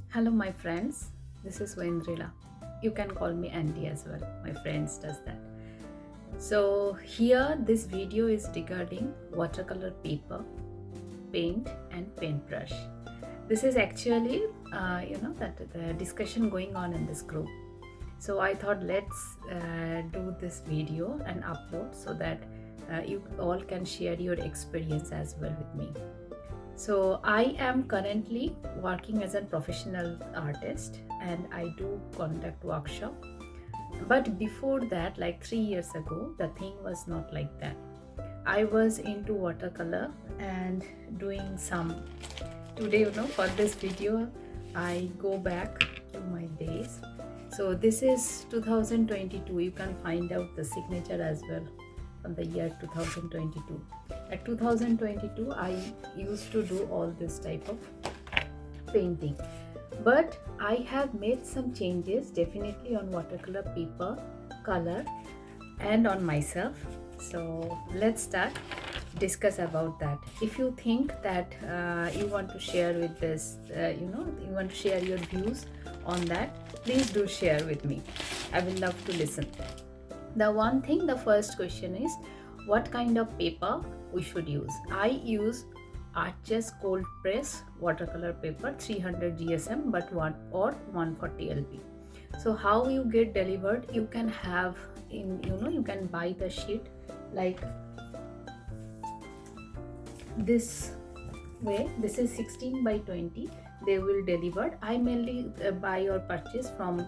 Hello my friends, this is Aindrila. You can call me Andy as well. My friends does that. So here this video is regarding watercolor paper, paint and paintbrush. This is actually that the discussion going on in this group. So I thought let's do this video and upload so that you all can share your experience as well with me. So I am currently working as a professional artist and I do conduct workshop. But before that, like 3 years ago, the thing was not like that. I was into watercolor and doing some. Today, for this video, I go back to my days. So this is 2022. You can find out the signature as well from the year 2022. At 2022, I used to do all this type of painting, but I have made some changes definitely on watercolor paper, color, and on myself. So let's start discuss about that. If you think that you want to share with this, you want to share your views on that, please do share with me. I will love to listen. The first question is, what kind of paper we should use? I use Arches cold press watercolor paper 300 GSM but 140 LB. So how you get delivered, you can have you can buy the sheet like this way. This is 16 by 20. They will deliver. I mainly buy or purchase from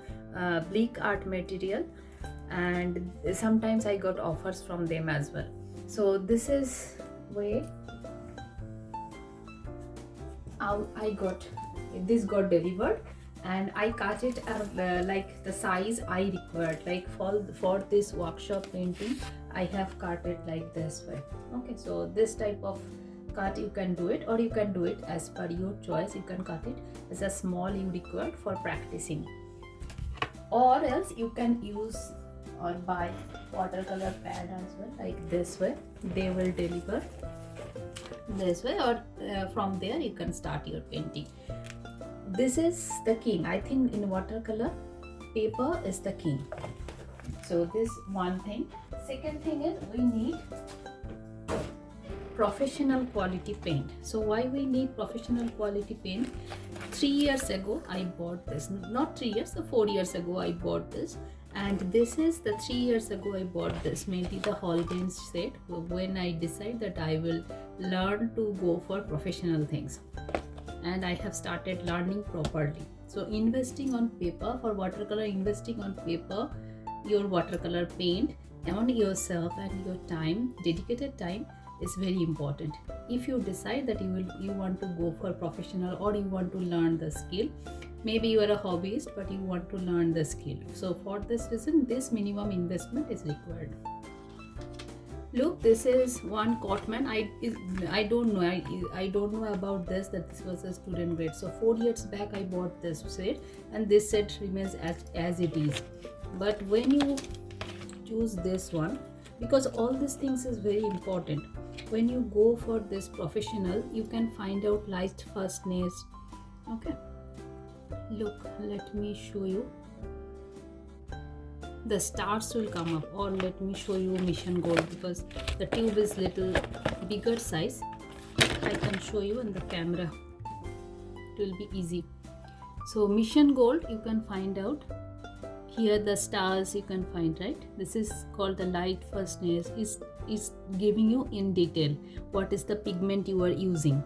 Bleak Art Material, and sometimes I got offers from them as well. So this is way how I got this got delivered, and I cut it like the size I required. Like for this workshop painting, I have cut it like this way. Okay, so this type of cut you can do it, or you can do it as per your choice. You can cut it as a small you required for practicing, or else you can use or buy watercolor pad as well, like this way. They will deliver this way, or from there you can start your painting. This is the king. I think in watercolor paper is the king. So this one thing. Second thing is we need professional quality paint. So why we need professional quality paint? 3 years ago I bought this. Not 3 years, 4 years ago I bought this, and this is the 3 years ago I bought this, mainly the Holbein set, when I decide that I will learn to go for professional things, and I have started learning properly. So investing on paper for watercolor, investing on paper, your watercolor paint on yourself and your time, dedicated time, is very important. If you decide that you want to go for professional, or you want to learn the skill, maybe you are a hobbyist but you want to learn the skill, so for this reason this minimum investment is required. Look, this is one Cotman. I don't know. I don't know about this, that this was a student grade. So 4 years back I bought this set, and this set remains as it is. But when you choose this one, because all these things is very important, when you go for this professional, you can find out light fastness. Okay, look, let me show you. The stars will come up, or let me show you mission gold, because the tube is little bigger size. I can show you in the camera, it will be easy. So mission gold, you can find out here. The stars you can find, right? This is called the light fastness. Is giving you in detail what is the pigment you are using.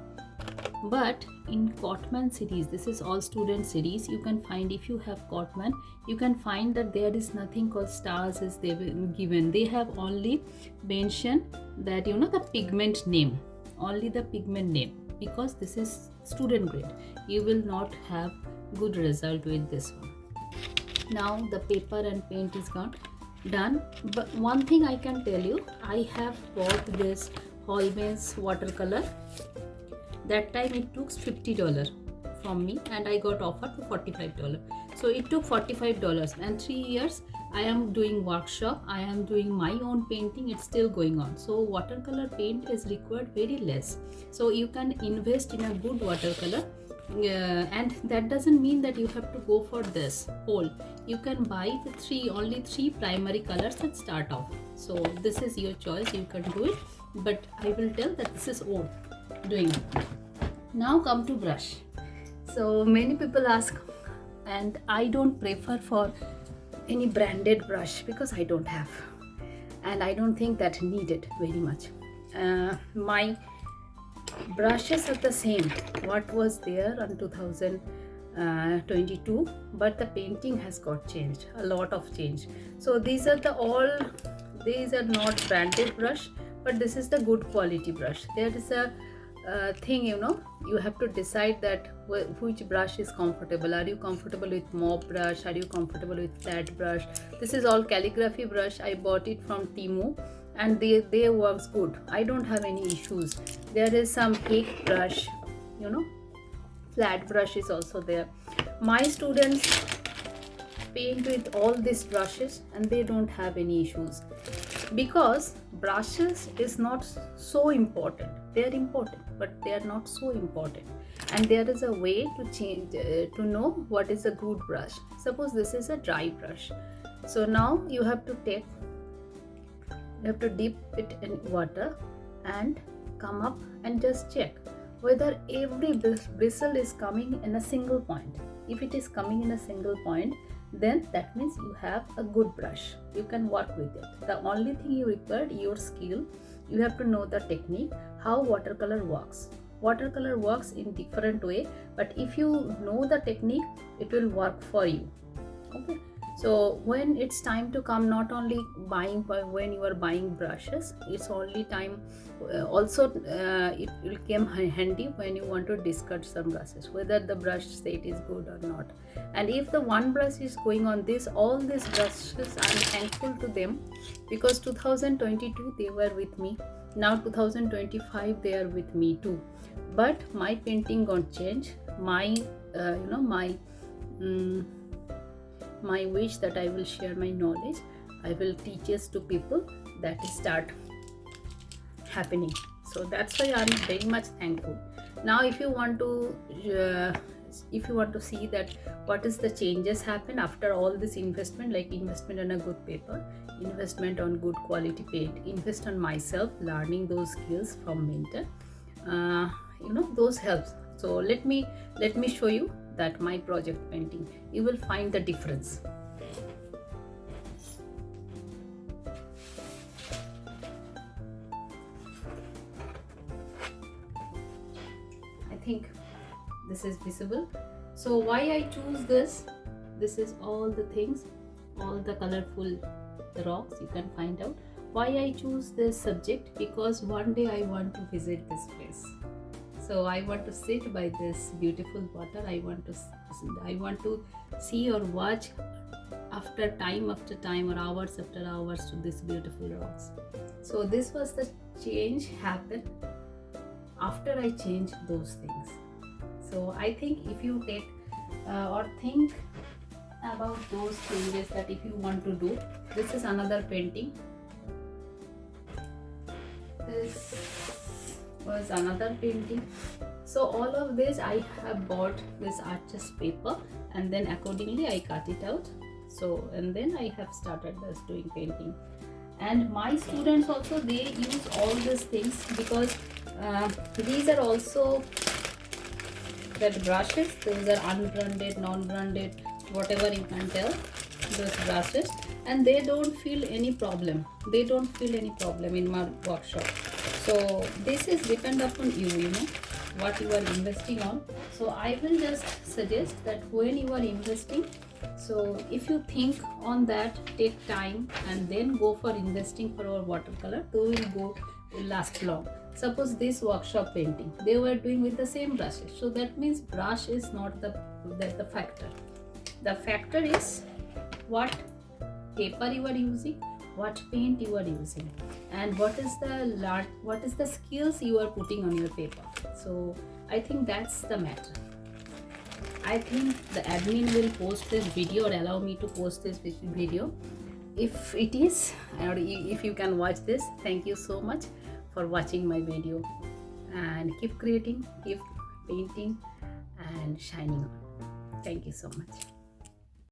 But in Cotman series, this is all student series, you can find, if you have Cotman, you can find that there is nothing called stars as they were given. They have only mentioned that the pigment name, only the pigment name, because this is student grade. You will not have good result with this one. Now the paper and paint is done. But one thing I can tell you, I have bought this Holbein's watercolor. That time it took $50 from me, and I got offer to $45. So it took $45, and 3 years I am doing workshop, I am doing my own painting, it's still going on. So watercolor paint is required very less. So you can invest in a good watercolor And that doesn't mean that you have to go for this whole. You can buy the only three primary colors and start off. So this is your choice, you can do it, but I will tell that this is all doing it. Now come to brush. So many people ask, and I don't prefer for any branded brush because I don't have, and I don't think that needed very much. My brushes are the same what was there on 2022, but the painting has got changed, a lot of change. So these are these are not branded brush, but this is the good quality brush. There is a thing, you know, you have to decide that which brush is comfortable. Are you comfortable with mop brush? Are you comfortable with flat brush? This is all calligraphy brush. I bought it from Temu and they works good. I don't have any issues. There is some cake brush, you know, flat brush is also there. My students paint with all these brushes and they don't have any issues, because brushes is not so important. They are important, but they are not so important, and there is a way to change to know what is a good brush. Suppose this is a dry brush, so now you have to dip it in water and come up and just check whether every bristle is coming in a single point. If it is coming in a single point, then that means you have a good brush. You can work with it. The only thing you require your skill. You have to know the technique, how watercolor works. Watercolor works in different way, but if you know the technique, it will work for you. Okay. So when it's time to come, not only buying when you are buying brushes, it's only time it will come handy when you want to discard some brushes, whether the brush set is good or not. And if the one brush is going on this, all these brushes, I'm thankful to them, because 2022 they were with me, now 2025 they are with me too. But my painting got changed. My wish that I will share my knowledge, I will teach it to people, that start happening. So that's why I'm very much thankful. Now if you want to see that what is the changes happen after all this investment, like investment on a good paper, investment on good quality paint, invest on myself, learning those skills from mentor, those helps. So let me show you that my project painting. You will find the difference. I think this is visible. So why I choose this is all the things, all the colorful rocks you can find out. Why I choose this subject? Because one day I want to visit this place. So I want to sit by this beautiful water. I want to see or watch after time or hours after hours to this beautiful rocks. So this was the change happened after I changed those things. So I think if you take or think about those changes, that if you want to do, this is another painting. This was another painting. So all of this I have bought this artist paper, and then accordingly I cut it out. So and then I have started this doing painting. And my students also, they use all these things, because these are also that brushes. Those are unbranded, non-branded, whatever you can tell, those brushes, and they don't feel any problem. They don't feel any problem in my workshop. So this is depend upon you, what you are investing on. So I will just suggest that when you are investing, so if you think on that, take time and then go for investing for our watercolor, they will last long. Suppose this workshop painting, they were doing with the same brushes. So that means brush is not the factor. The factor is what paper you are using, what paint you are using, and what is the skills you are putting on your paper. So I think that's the matter. I think the admin will post this video or allow me to post this video. If it is, or if you can watch this, thank you so much for watching my video, and keep creating, keep painting, and and shining on. Thank you so much.